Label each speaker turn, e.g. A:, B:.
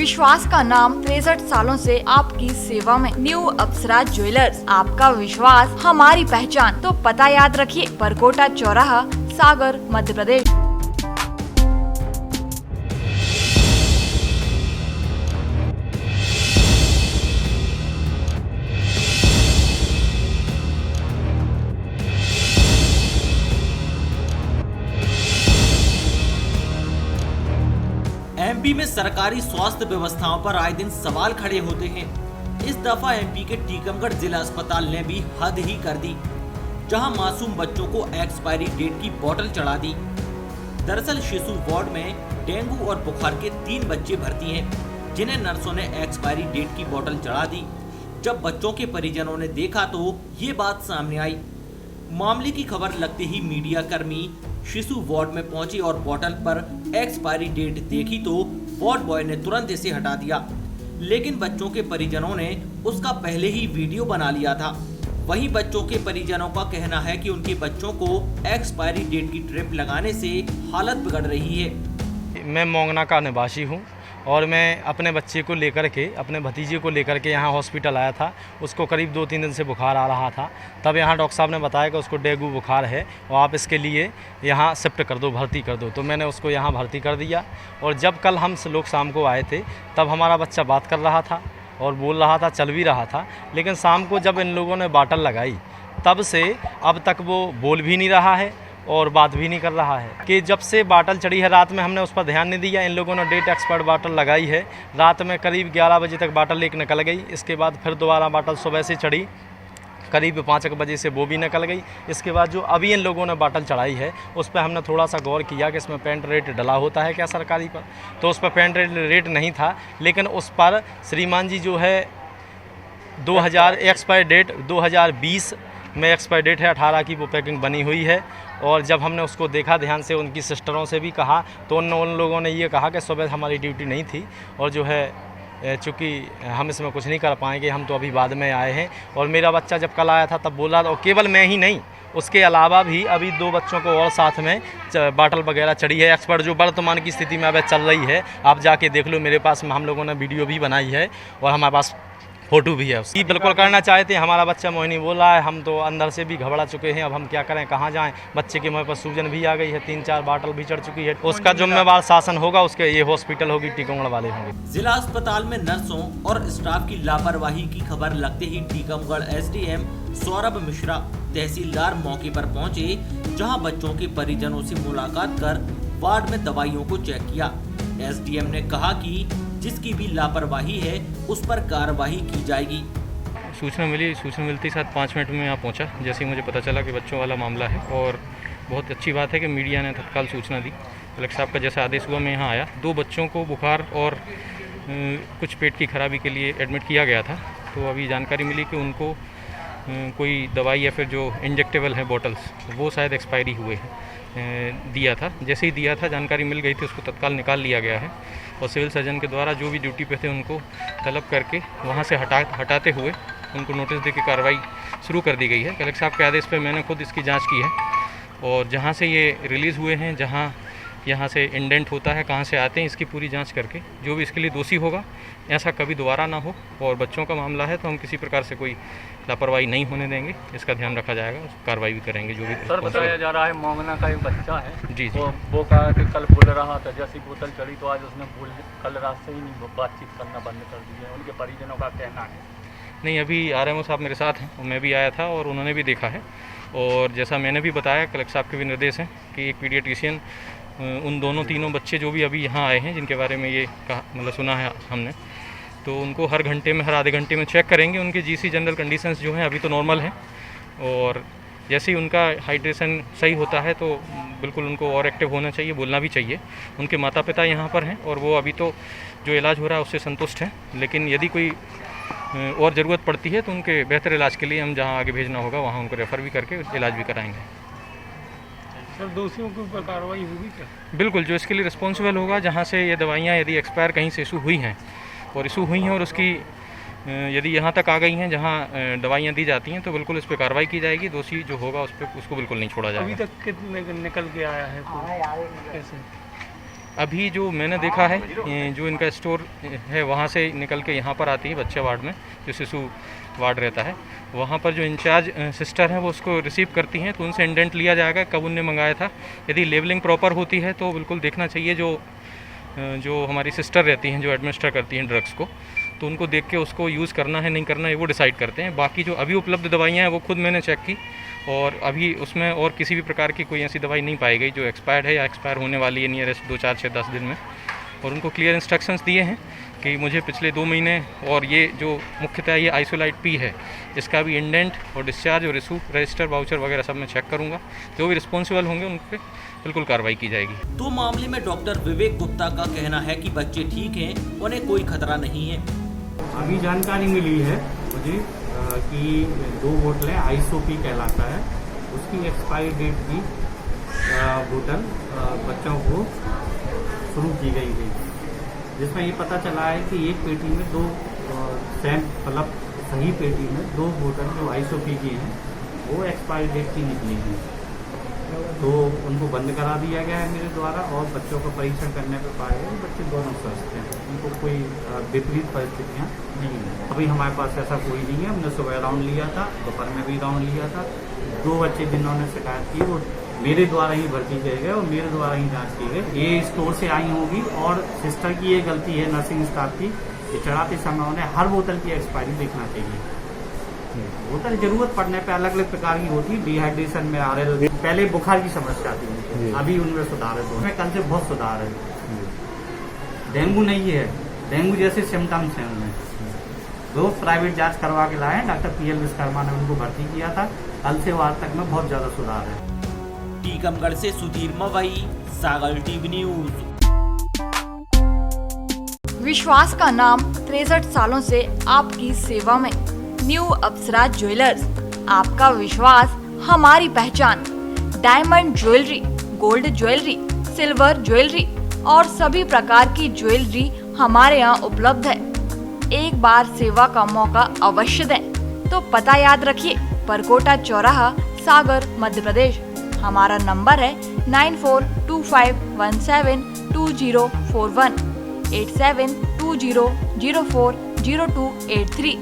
A: विश्वास का नाम 63 सालों से आपकी सेवा में। न्यू अप्सरा ज्वेलर्स, आपका विश्वास हमारी पहचान। तो पता याद रखिए, परकोटा चौराहा, सागर, मध्य प्रदेश।
B: एमपी में सरकारी स्वास्थ्य व्यवस्थाओं पर आए दिन सवाल खड़े होते हैं। इस दफा एमपी के टीकमगढ़ जिला अस्पताल ने भी हद ही कर दी, जहां मासूम बच्चों को एक्सपायरी डेट की बोतल चढ़ा दी। दरअसल शिशु वार्ड में डेंगू और बुखार के 3 बच्चे भर्ती हैं, जिन्हें नर्सों ने एक्सपायरी डेट की बोतल चढ़ा दी। जब बच्चों के परिजनों ने देखा तो ये बात सामने आई। मामले की खबर लगते ही मीडिया कर्मी शिशु वार्ड में पहुंचे और बोतल पर एक्सपायरी डेट देखी तो वार्ड बॉय ने तुरंत इसे हटा दिया, लेकिन बच्चों के परिजनों ने उसका पहले ही वीडियो बना लिया था। वहीं बच्चों के परिजनों का कहना है कि उनके बच्चों को एक्सपायरी डेट की ट्रिप लगाने से हालत बिगड़ रही है।
C: मैं मोंगना का निवासी हूँ और मैं अपने बच्चे को लेकर के, अपने भतीजे को लेकर के यहाँ हॉस्पिटल आया था। उसको करीब 2-3 दिन से बुखार आ रहा था। तब यहाँ डॉक्टर साहब ने बताया कि उसको डेंगू बुखार है और आप इसके लिए यहाँ शिफ्ट कर दो, भर्ती कर दो। तो मैंने उसको यहाँ भर्ती कर दिया। और जब कल हम लोग शाम को आए थे, तब हमारा बच्चा बात कर रहा था और बोल रहा था, चल भी रहा था। लेकिन शाम को जब इन लोगों ने बाटल लगाई, तब से अब तक वो बोल भी नहीं रहा है और बात भी नहीं कर रहा है। कि जब से बाटल चढ़ी है, रात में हमने उस पर ध्यान नहीं दिया। इन लोगों ने डेट एक्सपायर्ड बाटल लगाई है। रात में करीब 11 बजे तक बाटल एक निकल गई। इसके बाद फिर दोबारा बाटल सुबह से चढ़ी, करीब 5 बजे से वो भी निकल गई। इसके बाद जो अभी इन लोगों ने बाटल चढ़ाई है, उस पर हमने थोड़ा सा गौर किया कि इसमें पेंट रेट डला होता है क्या सरकारी पर, तो उस पर पेंट रेट नहीं था। लेकिन उस पर श्रीमान जी जो है 2000 एक्सपायर डेट 2020 में एक्सपायर डेट है, 18 की वो पैकिंग बनी हुई है। और जब हमने उसको देखा ध्यान से, उनकी सिस्टरों से भी कहा, तो उन लोगों ने ये कहा कि सुबह हमारी ड्यूटी नहीं थी और जो है चूँकि हम इसमें कुछ नहीं कर पाएंगे, हम तो अभी बाद में आए हैं। और मेरा बच्चा जब कल आया था तब बोला, और केवल मैं ही नहीं, उसके अलावा भी अभी 2 बच्चों को और साथ में बाटल वगैरह चढ़ी है एक्सपर्ट, जो वर्तमान की स्थिति में अब चल रही है। आप जाके देख लो, मेरे पास हम लोगों ने वीडियो भी बनाई है और हमारे पास फ़ोटो भी है उसकी। बिल्कुल करना चाहते हैं। हमारा बच्चा मोहिनी बोल रहा है, हम तो अंदर से भी घबरा चुके हैं। अब हम क्या करें, कहाँ जाएं। बच्चे के मुँह पर सूजन भी आ गई है, 3-4 बाटल भी चढ़ चुकी है। उसका जिम्मेवार शासन होगा, उसके ये हॉस्पिटल होगी, टीकमगढ़ वाले होंगे।
B: जिला अस्पताल में नर्सों और स्टाफ की लापरवाही की खबर लगते ही टीकमगढ़ एसडीएम सौरभ मिश्रा तहसीलदार मौके पर पहुंचे, जहां बच्चों के परिजनों से मुलाकात कर वार्ड में दवाइयों को चेक किया। एसडीएम ने कहा कि जिसकी भी लापरवाही है उस पर कार्रवाई की जाएगी।
D: सूचना मिलती साथ 5 मिनट में यहाँ पहुँचा। जैसे ही मुझे पता चला कि बच्चों वाला मामला है, और बहुत अच्छी बात है कि मीडिया ने तत्काल सूचना दी। कलेक्टर साहब का जैसा आदेश हुआ, मैं यहाँ आया। 2 बच्चों को बुखार और कुछ पेट की खराबी के लिए एडमिट किया गया था। तो अभी जानकारी मिली कि उनको कोई दवाई या फिर जो इंजेक्टेबल है बॉटल्स, वो शायद एक्सपायरी हुए हैं, दिया था। जैसे ही दिया था, जानकारी मिल गई थी, उसको तत्काल निकाल लिया गया है और सिविल सर्जन के द्वारा जो भी ड्यूटी पे थे उनको तलब करके वहाँ से हटाते हुए उनको नोटिस दे के कार्रवाई शुरू कर दी गई है। कलेक्टर साहब के आदेश पे मैंने खुद इसकी जांच की है और जहाँ से ये रिलीज़ हुए हैं, जहाँ यहाँ से इंडेंट होता है, कहाँ से आते हैं, इसकी पूरी जांच करके जो भी इसके लिए दोषी होगा, ऐसा कभी दोबारा ना हो। और बच्चों का मामला है तो हम किसी प्रकार से कोई लापरवाही नहीं होने देंगे, इसका ध्यान रखा जाएगा, कार्रवाई भी करेंगे। जो भी
E: सर बताया जा रहा है, मोंगना का एक बच्चा है
D: जी
E: वो कहा कि कल बोल रहा था, जैसी बोतल चढ़ी तो आज उसने कल रात से ही नहीं बातचीत करना बंद कर दी है। उनके परिजनों का कहना है।
D: नहीं, अभी आरएमओ साहब मेरे साथ हैं, मैं भी आया था और उन्होंने भी देखा है। और जैसा मैंने भी बताया, कलेक्टर साहब के भी निर्देश हैं कि एक पीडियाट्रिशियन उन तीनों बच्चे जो भी अभी यहाँ आए हैं, जिनके बारे में ये कहा, मतलब सुना है हमने, तो उनको हर घंटे में, हर आधे घंटे में चेक करेंगे। उनके जीसी जनरल कंडीशंस जो हैं अभी तो नॉर्मल हैं, और जैसे ही उनका हाइड्रेशन सही होता है तो बिल्कुल उनको और एक्टिव होना चाहिए, बोलना भी चाहिए। उनके माता पिता यहाँ पर हैं और वो अभी तो जो इलाज हो रहा है उससे संतुष्ट हैं, लेकिन यदि कोई और ज़रूरत पड़ती है तो उनके बेहतर इलाज के लिए हम जहाँ आगे भेजना होगा वहाँ उनको रेफ़र भी करके इलाज भी कराएंगे।
E: सर दोषियों के ऊपर कार्रवाई होगी क्या?
D: बिल्कुल, जो इसके लिए रिस्पॉन्सिबल होगा, जहाँ से ये दवाइयाँ यदि एक्सपायर कहीं से इशू हुई हैं और उसकी यदि यहाँ तक आ गई हैं जहाँ दवाइयाँ दी जाती हैं, तो बिल्कुल इस पर कार्रवाई की जाएगी। दोषी जो होगा उसको बिल्कुल नहीं छोड़ा जाएगा।
E: अभी तक कितने निकल के आया है तो कैसे?
D: अभी जो मैंने देखा है, ये जो इनका स्टोर है वहाँ से निकल के यहाँ पर आती है बच्चा वार्ड में, जो शिशु वार्ड रहता है, वहाँ पर जो इंचार्ज सिस्टर हैं वो उसको रिसीव करती हैं, तो उनसे इंडेंट लिया जाएगा कब उनने मंगाया था। यदि लेबलिंग प्रॉपर होती है तो बिल्कुल देखना चाहिए, जो हमारी सिस्टर रहती हैं जो एडमिनिस्टर करती हैं ड्रग्स को, तो उनको देख के उसको यूज़ करना है नहीं करना है वो डिसाइड करते हैं। बाकी जो अभी उपलब्ध दवाइयाँ हैं वो खुद मैंने चेक की, और अभी उसमें और किसी भी प्रकार की कोई ऐसी दवाई नहीं पाई गई जो एक्सपायर्ड है या एक्सपायर होने वाली है नियरेस्ट 2, 4, 6, 10 दिन में। और उनको क्लियर इंस्ट्रक्शंस दिए हैं कि मुझे पिछले 2 महीने और ये जो मुख्यतः ये आइसोलाइट पी है इसका भी इंडेंट और डिस्चार्ज और रिसूट रजिस्टर वाउचर वगैरह सब मैं चेक करूँगा। जो भी रिस्पॉन्सिबल होंगे उन पर बिल्कुल कार्रवाई की जाएगी।
B: तो मामले में डॉक्टर विवेक गुप्ता का कहना है कि बच्चे ठीक हैं, उन्हें कोई खतरा नहीं है।
F: अभी जानकारी मिली है मुझे कि 2 बोतलें आइसोपी कहलाता है, उसकी एक्सपायरी डेट की बोतल बच्चों को शुरू की गई थी, जिसमें ये पता चला है कि एक पेटी में 2 मतलब सही पेटी में 2 बोतल जो आइसोपी की हैं वो एक्सपायरी डेट की निकली थी, तो उनको बंद करा दिया गया है मेरे द्वारा। और बच्चों का परीक्षण करने पर पाया गया बच्चे दोनों स्वस्थ हैं, उनको कोई विपरीत परिस्थितियाँ नहीं हैं। अभी हमारे पास ऐसा कोई नहीं है। हमने सुबह राउंड लिया था, दोपहर में भी राउंड लिया था। 2 बच्चे जिन्होंने शिकायत की वो मेरे द्वारा ही भर्ती किए गए और मेरे द्वारा ही जाँच की गई। ये स्टोर से आई होगी और सिस्टर की ये गलती है नर्सिंग स्टाफ की कि चढ़ाते समय उन्हें हर बोतल की एक्सपायरी देखना चाहिए। बोतल जरूरत पड़ने पे अलग अलग प्रकार की होती है, डिहाइड्रेशन में RL, पहले बुखार की समस्या थी, अभी उनमें सुधार है, उनमें कल से बहुत सुधार है। डेंगू नहीं है, डेंगू जैसे सिम्टम्स हैं उनमें। वो प्राइवेट जांच करवा के लाए, डॉक्टर PL विश्वकर्मा ने उनको भर्ती किया था, कल से आज तक में बहुत ज्यादा सुधार है।
B: टीकमगढ़ से सुधीर मवई, सागर TV न्यूज।
A: विश्वास का नाम 63 सालों से आपकी सेवा में। न्यू अप्सरा ज्वेलर्स, आपका विश्वास हमारी पहचान। Diamond jewellery, gold jewellery, silver jewellery और सभी प्रकार की ज्वेलरी हमारे यहाँ उपलब्ध है। एक बार सेवा का मौका अवश्य दें। तो पता याद रखिए, परकोटा चौराहा, सागर, मध्य प्रदेश। हमारा नंबर है 9425172041 8720040283।